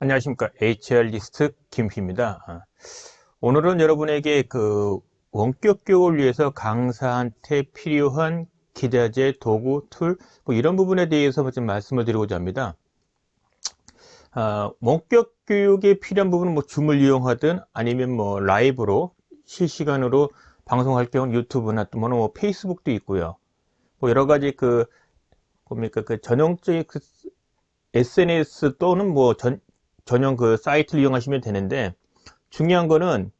안녕하십니까. HR리스트 김희입니다. 오늘은 여러분에게 원격 교육을 위해서 강사한테 필요한 기자재, 도구, 툴, 이런 부분에 대해서 좀 말씀을 드리고자 합니다. 원격 교육에 필요한 부분은 줌을 이용하든 아니면 라이브로 실시간으로 방송할 경우 유튜브나 또 페이스북도 있고요. 여러 가지 전용적인 SNS 또는 전용 사이트를 이용하시면 되는데, 중요한 거는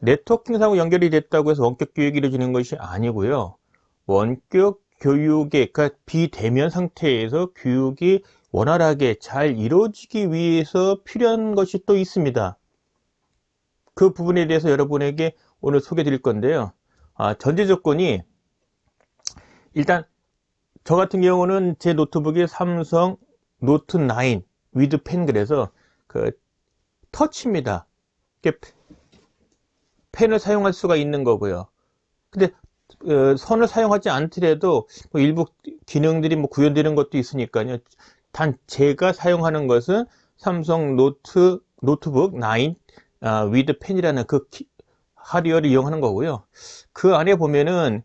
네트워킹상으로 연결이 됐다고 해서 원격 교육이 이루어지는 것이 아니고요. 원격 교육에, 그러니까 비대면 상태에서 교육이 원활하게 잘 이루어지기 위해서 필요한 것이 또 있습니다. 그 부분에 대해서 여러분에게 오늘 소개해 드릴 건데요. 전제 조건이, 일단 저 같은 경우는 제 노트북이 삼성 노트 9 위드 펜, 그래서 터치입니다. 펜을 사용할 수가 있는 거고요. 근데 선을 사용하지 않더라도 일부 기능들이 구현되는 것도 있으니까요. 단 제가 사용하는 것은 삼성 노트북 9 위드 펜이라는 하드웨어를 이용하는 거고요. 그 안에 보면은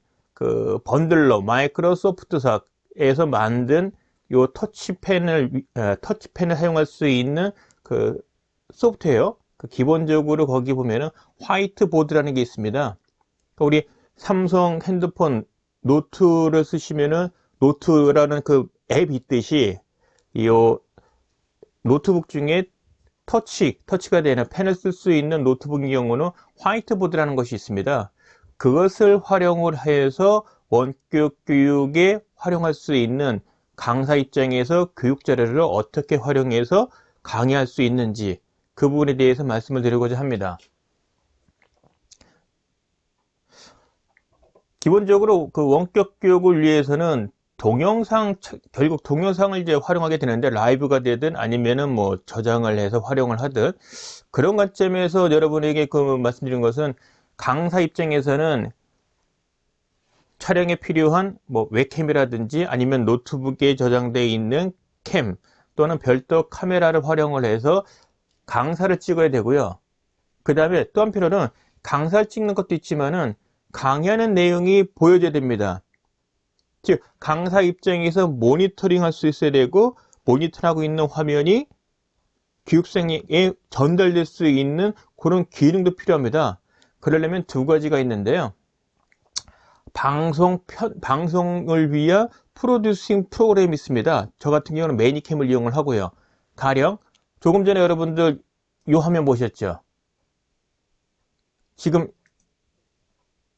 번들러 마이크로소프트사에서 만든 요 터치펜을 사용할 수 있는 소프트웨어, 기본적으로 거기 보면은 화이트보드라는 게 있습니다. 우리 삼성 핸드폰 노트를 쓰시면은 노트라는 앱이 있듯이 이 노트북 중에 터치가 되는 펜을 쓸 수 있는 노트북의 경우는 화이트보드라는 것이 있습니다. 그것을 활용을 해서 원격 교육에 활용할 수 있는, 강사 입장에서 교육 자료를 어떻게 활용해서 강의할 수 있는지, 그 부분에 대해서 말씀을 드리고자 합니다. 기본적으로 원격 교육을 위해서는 결국 동영상을 이제 활용하게 되는데, 라이브가 되든 아니면은 저장을 해서 활용을 하든, 그런 관점에서 여러분에게 말씀드린 것은, 강사 입장에서는 촬영에 필요한 웹캠이라든지 아니면 노트북에 저장되어 있는 캠 또는 별도 카메라를 활용을 해서 강사를 찍어야 되고요. 그 다음에 또 한편으로는 강사를 찍는 것도 있지만은 강의하는 내용이 보여져야 됩니다. 즉 강사 입장에서 모니터링 할 수 있어야 되고, 모니터하고 있는 화면이 교육생에게 전달될 수 있는 그런 기능도 필요합니다. 그러려면 두 가지가 있는데요. 방송을 위한 프로듀싱 프로그램이 있습니다. 저 같은 경우는 매니캠을 이용을 하고요. 가령 조금 전에 여러분들 이 화면 보셨죠? 지금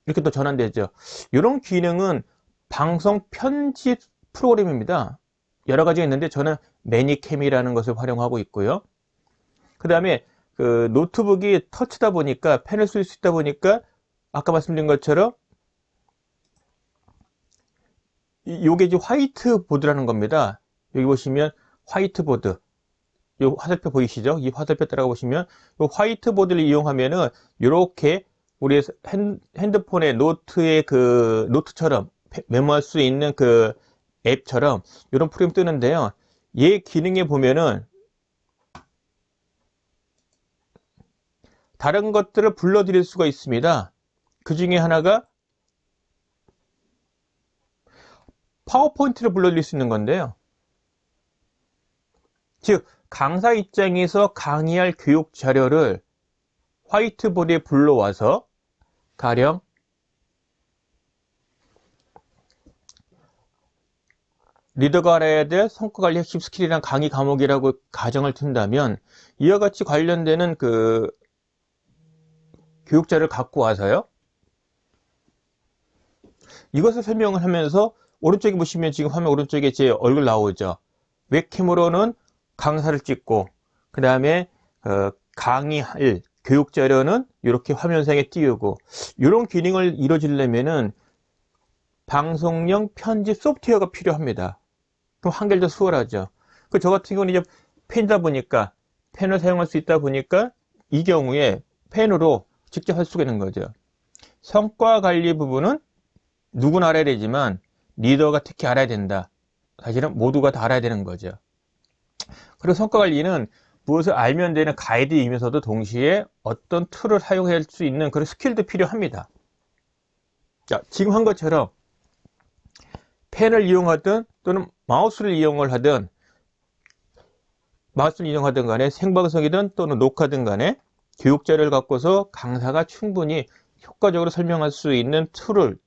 이렇게 또 전환되죠. 이런 기능은 방송 편집 프로그램입니다. 여러 가지가 있는데 저는 매니캠이라는 것을 활용하고 있고요. 그 다음에 노트북이 터치다 보니까, 펜을 쓸 수 있다 보니까, 아까 말씀드린 것처럼 요게 이제 화이트보드라는 겁니다. 여기 보시면 화이트보드, 요 화살표 보이시죠? 이 화살표 따라가 보시면 요 화이트보드를 이용하면은 이렇게 우리 핸드폰의 노트처럼 메모할 수 있는 앱처럼 이런 프로그램 뜨는데요. 얘 기능에 보면은 다른 것들을 불러드릴 수가 있습니다. 그 중에 하나가 파워포인트를 불러드릴 수 있는 건데요. 즉 강사 입장에서 강의할 교육 자료를 화이트보드에 불러와서, 가령 리더가 알아야 될 성과관리 핵심 스킬이란 강의 과목이라고 가정을 둔다면, 이와 같이 관련되는 교육 자료를 갖고 와서요, 이것을 설명을 하면서, 오른쪽에 보시면 지금 화면 오른쪽에 제 얼굴 나오죠. 웹캠으로는 강사를 찍고, 그 다음에 강의할 교육 자료는 이렇게 화면상에 띄우고, 이런 기능을 이루어지려면은 방송용 편집 소프트웨어가 필요합니다. 그럼 한결 더 수월하죠. 저 같은 경우는 이제 펜이다 보니까, 펜을 사용할 수 있다 보니까 이 경우에 펜으로 직접 할 수가 있는 거죠. 성과 관리 부분은 누구나 알아야 되지만 리더가 특히 알아야 된다. 사실은 모두가 다 알아야 되는 거죠. 그리고 성과 관리는 무엇을 알면 되는 가이드이면서도 동시에 어떤 툴을 사용할 수 있는 그런 스킬도 필요합니다. 자, 지금 한 것처럼 펜을 이용하든 또는 마우스를 이용하든 간에 생방송이든 또는 녹화든 간에 교육자료를 갖고서 강사가 충분히 효과적으로 설명할 수 있는 툴을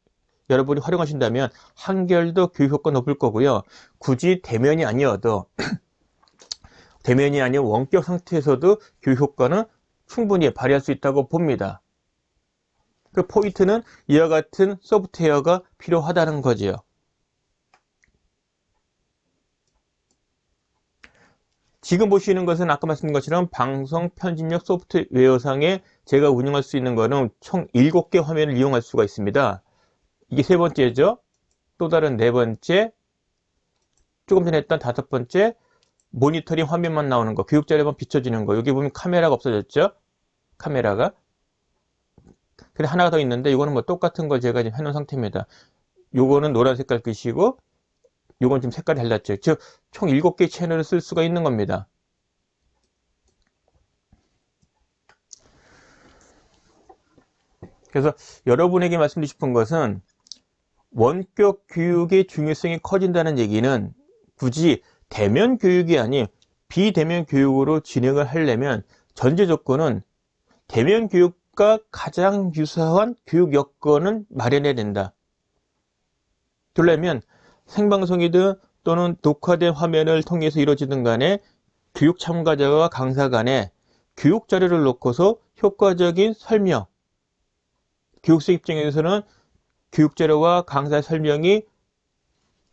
여러분이 활용하신다면 한결 더 교육 효과 높을 거고요. 굳이 대면이 아니어도 대면이 아닌 원격 상태에서도 교육 효과는 충분히 발휘할 수 있다고 봅니다. 그 포인트는 이와 같은 소프트웨어가 필요하다는 거지요. 지금 보시는 것은 아까 말씀드린 것처럼 방송 편집력 소프트웨어상에 제가 운영할 수 있는 것은 총 7개 화면을 이용할 수가 있습니다. 이게 세 번째죠. 또 다른 네 번째, 조금 전에 했던 다섯 번째, 모니터링 화면만 나오는 거, 교육자료만 비춰지는 거. 여기 보면 카메라가 없어졌죠? 카메라가. 근데 하나가 더 있는데 이거는 뭐 똑같은 걸 제가 지금 해놓은 상태입니다. 요거는 노란 색깔 끝이고 요건 지금 색깔이 달랐죠. 즉, 총 7개의 채널을 쓸 수가 있는 겁니다. 그래서 여러분에게 말씀드리고 싶은 것은 원격 교육의 중요성이 커진다는 얘기는 굳이 대면 교육이 아닌 비대면 교육으로 진행을 하려면 전제 조건은 대면 교육과 가장 유사한 교육 여건은 마련해야 된다. 그러려면 생방송이든 또는 녹화된 화면을 통해서 이루어지든 간에 교육 참가자와 강사 간에 교육 자료를 놓고서 효과적인 설명, 교육생 입장에서는 교육 자료와 강사의 설명이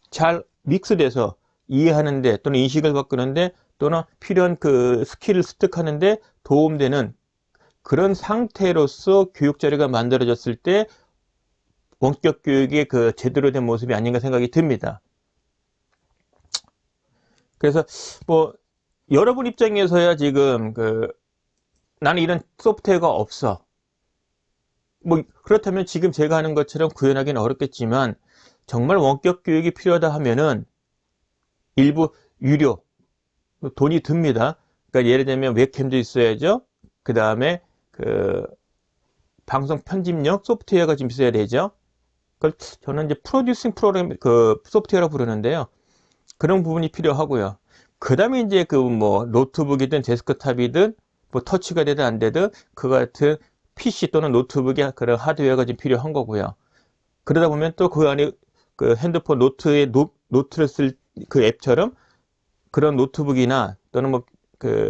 잘 믹스돼서 이해하는데 또는 인식을 바꾸는데 또는 필요한 그 스킬을 습득하는데 도움되는 그런 상태로서 교육 자료가 만들어졌을 때 원격 교육의 그 제대로 된 모습이 아닌가 생각이 듭니다. 그래서 뭐 여러분 입장에서야 지금 나는 이런 소프트웨어가 없어. 뭐 그렇다면 지금 제가 하는 것처럼 구현하기는 어렵겠지만 정말 원격 교육이 필요하다 하면은 일부 유료 돈이 듭니다. 그러니까 예를 들면 웹캠도 있어야죠. 그 다음에 방송 편집용 소프트웨어가 좀 있어야 되죠. 그걸 저는 이제 프로듀싱 프로그램 소프트웨어라고 부르는데요. 그런 부분이 필요하고요. 그 다음에 이제 뭐 노트북이든 데스크탑이든 뭐 터치가 되든 안 되든 그 같은 PC 또는 노트북의 그런 하드웨어가 좀 필요한 거고요. 그러다 보면 또 그 안에 핸드폰 노트에 노트를 쓸 그 앱처럼 그런 노트북이나 또는 뭐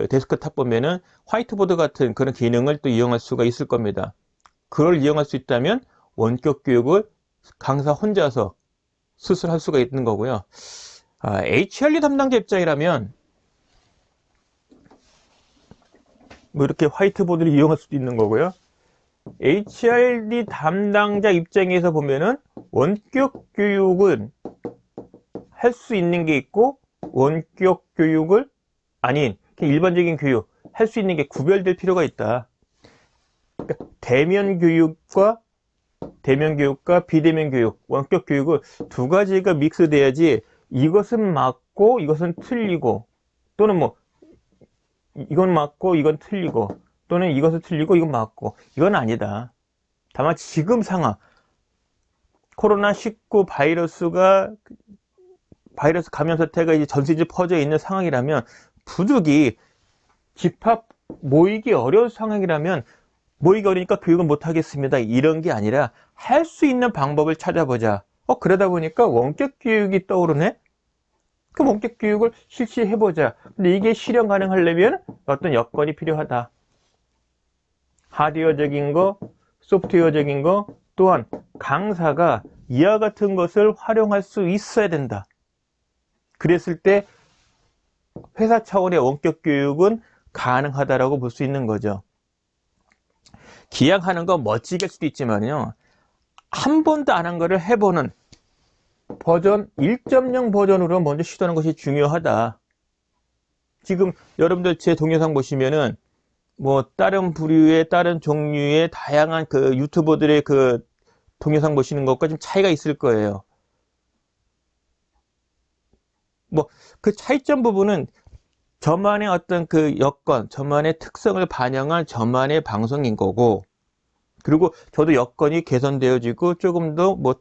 데스크탑 보면은 화이트보드 같은 그런 기능을 또 이용할 수가 있을 겁니다. 그걸 이용할 수 있다면 원격 교육을 강사 혼자서 스스로 할 수가 있는 거고요. HRD 담당자 입장이라면 뭐 이렇게 화이트보드를 이용할 수도 있는 거고요. HRD 담당자 입장에서 보면은 원격 교육은 할 수 있는 게 있고 원격 교육을 아닌 일반적인 교육 할 수 있는 게 구별될 필요가 있다. 그러니까 대면 교육과 비대면 교육, 원격 교육을 두 가지가 믹스돼야지 이것은 맞고 이것은 틀리고 또는 뭐 이건 맞고 이건 틀리고 또는 이것은 틀리고 이건 맞고 이건 아니다. 다만 지금 상황 코로나19 바이러스 감염 사태가 이제 전 세계에 퍼져 있는 상황이라면 부득이 집합 모이기 어려운 상황이라면 모이기 어려우니까 교육은 못하겠습니다. 이런 게 아니라 할 수 있는 방법을 찾아보자. 그러다 보니까 원격 교육이 떠오르네. 그 원격 교육을 실시해보자. 근데 이게 실현 가능하려면 어떤 여건이 필요하다. 하드웨어적인 거, 소프트웨어적인 거, 또한 강사가 이와 같은 것을 활용할 수 있어야 된다. 그랬을 때 회사 차원의 원격 교육은 가능하다라고 볼 수 있는 거죠. 기약하는 건 멋지게 할 수도 있지만요. 한 번도 안 한 거를 해보는 버전 1.0 버전으로 먼저 시도하는 것이 중요하다. 지금 여러분들 제 동영상 보시면은 뭐 다른 부류의 다른 종류의 다양한 유튜버들의 동영상 보시는 것과 좀 차이가 있을 거예요. 뭐 그 차이점 부분은 저만의 어떤 그 여건, 저만의 특성을 반영한 저만의 방송인 거고, 그리고 저도 여건이 개선되어지고 조금 더 뭐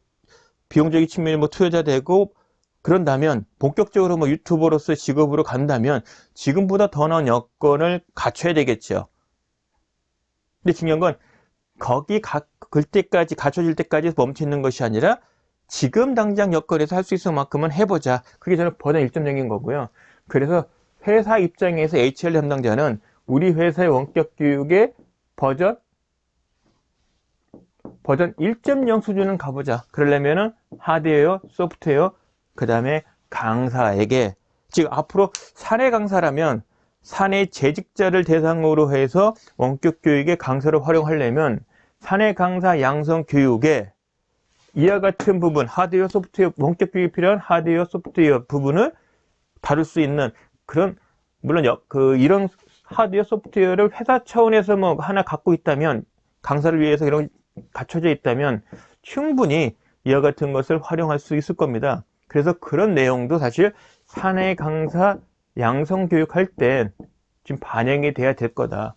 비용적인 측면이 뭐 투여자되고 그런다면 본격적으로 뭐 유튜버로서 직업으로 간다면 지금보다 더 나은 여건을 갖춰야 되겠죠. 근데 중요한 건 그 때까지 갖춰질 때까지 멈춰 있는 것이 아니라 지금 당장 여건에서 할 수 있을 만큼은 해보자. 그게 저는 버전 1.0인 거고요. 그래서 회사 입장에서 HR 담당자는 우리 회사의 원격 교육의 버전 1.0 수준은 가보자. 그러려면은 하드웨어, 소프트웨어, 그 다음에 강사에게, 지금 앞으로 사내 강사라면 사내 재직자를 대상으로 해서 원격 교육의 강사를 활용하려면 사내 강사 양성 교육에 이와 같은 부분, 하드웨어, 소프트웨어, 원격 교육이 필요한 하드웨어, 소프트웨어 부분을 다룰 수 있는 그런, 물론 이런 하드웨어, 소프트웨어를 회사 차원에서 뭐 하나 갖고 있다면, 강사를 위해서 이런 갖춰져 있다면 충분히 이와 같은 것을 활용할 수 있을 겁니다. 그래서 그런 내용도 사실 사내 강사 양성 교육할 때 지금 반영이 돼야 될 거다.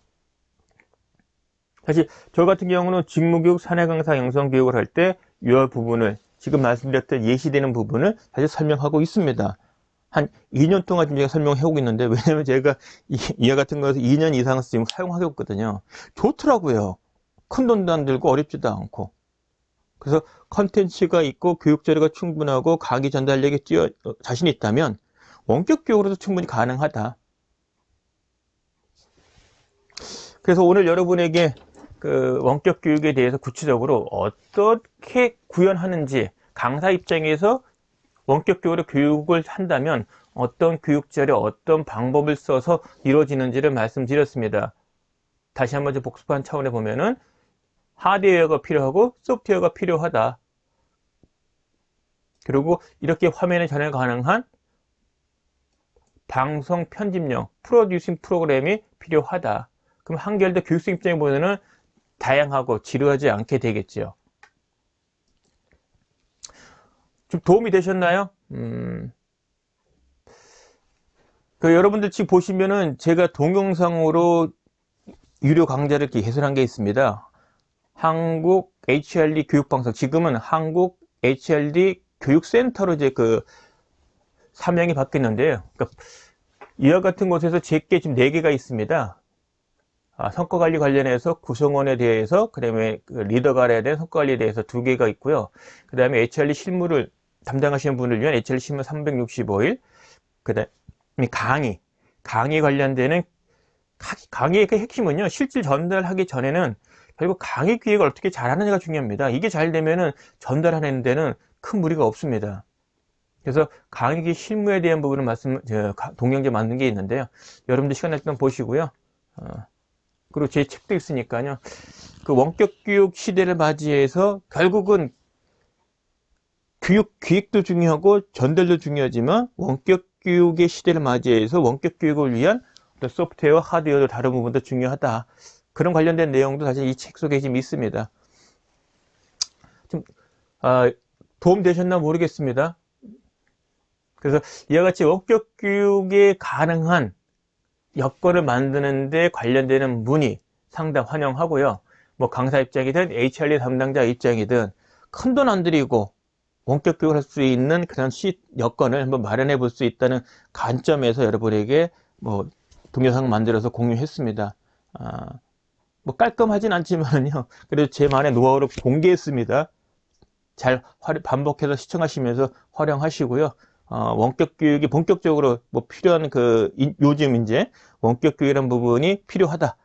사실 저 같은 경우는 직무교육 사내 강사 양성 교육을 할 때 이 부분을 지금 말씀드렸던 예시되는 부분을 사실 설명하고 있습니다. 한 2년 동안 지금 제가 설명해오고 있는데, 왜냐면 제가 이와 같은 것을 2년 이상 지금 사용하고 있거든요. 좋더라고요. 큰 돈도 안 들고 어렵지도 않고. 그래서 컨텐츠가 있고 교육 자료가 충분하고 강의 전달력에 자신이 있다면 원격 교육으로도 충분히 가능하다. 그래서 오늘 여러분에게 그 원격 교육에 대해서 구체적으로 어떻게 구현하는지, 강사 입장에서 원격 교육으로 교육을 한다면 어떤 교육 자료, 어떤 방법을 써서 이루어지는지를 말씀드렸습니다. 다시 한번 복습한 차원에 보면은 하드웨어가 필요하고 소프트웨어가 필요하다. 그리고 이렇게 화면에 전환 가능한 방송 편집용 프로듀싱 프로그램이 필요하다. 그럼 한결 더 교육생 입장에 보면은 다양하고 지루하지 않게 되겠죠. 좀 도움이 되셨나요? 여러분들 지금 보시면은 제가 동영상으로 유료 강좌를 개설한 게 있습니다. 한국 HRD 교육방송, 지금은 한국 HRD 교육센터로 이제 사명이 바뀌었는데요. 그러니까 이와 같은 곳에서 제게 지금 4개가 있습니다. 성과관리 관련해서 구성원에 대해서, 그 다음에 리더가 알아야 되는 성과관리에 대해서 2개가 있고요. 그 다음에 HRD 실무를 담당하시는 분을 위한 HRD 실무 365일, 그 다음에 강의 관련되는 강의의 그 핵심은요, 실질 전달하기 전에는 결국 강의 기획을 어떻게 잘하느냐가 중요합니다. 이게 잘 되면은 전달하는 데는 큰 무리가 없습니다. 그래서 강의 실무에 대한 부분을 동영상 만든 게 있는데요. 여러분들 시간 날 때 보시고요. 그리고 제 책도 있으니까요. 그 원격 교육 시대를 맞이해서 결국은 교육 기획도 중요하고 전달도 중요하지만 원격 교육의 시대를 맞이해서 원격 교육을 위한 소프트웨어, 하드웨어도 다른 부분도 중요하다. 그런 관련된 내용도 사실 이 책 속에 지금 있습니다. 좀 도움 되셨나 모르겠습니다. 그래서 이와 같이 원격 교육에 가능한 여건을 만드는 데 관련되는 문의 상담 환영하고요. 뭐 강사 입장이든 HRD 담당자 입장이든 큰 돈 안 들이고 원격 교육을 할 수 있는 그런 여건을 한번 마련해 볼 수 있다는 관점에서 여러분에게 뭐 동영상 만들어서 공유했습니다. 뭐 깔끔하진 않지만요. 그래도 제만의 노하우를 공개했습니다. 잘 반복해서 시청하시면서 활용하시고요. 원격 교육이 본격적으로 뭐 필요한 요즘 이제 원격 교육이라는 부분이 필요하다,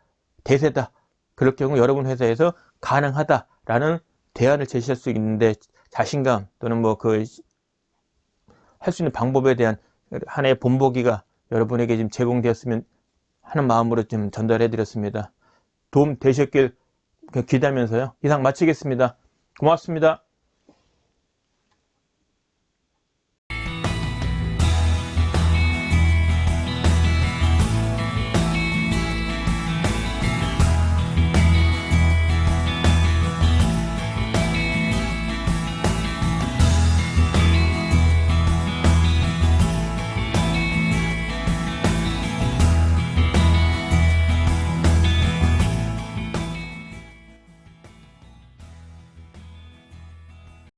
대세다. 그럴 경우 여러분 회사에서 가능하다라는 대안을 제시할 수 있는데 자신감 또는 뭐 할 수 있는 방법에 대한 하나의 본보기가 여러분에게 지금 제공되었으면 하는 마음으로 좀 전달해 드렸습니다. 도움 되셨길 기대하면서요. 이상 마치겠습니다. 고맙습니다.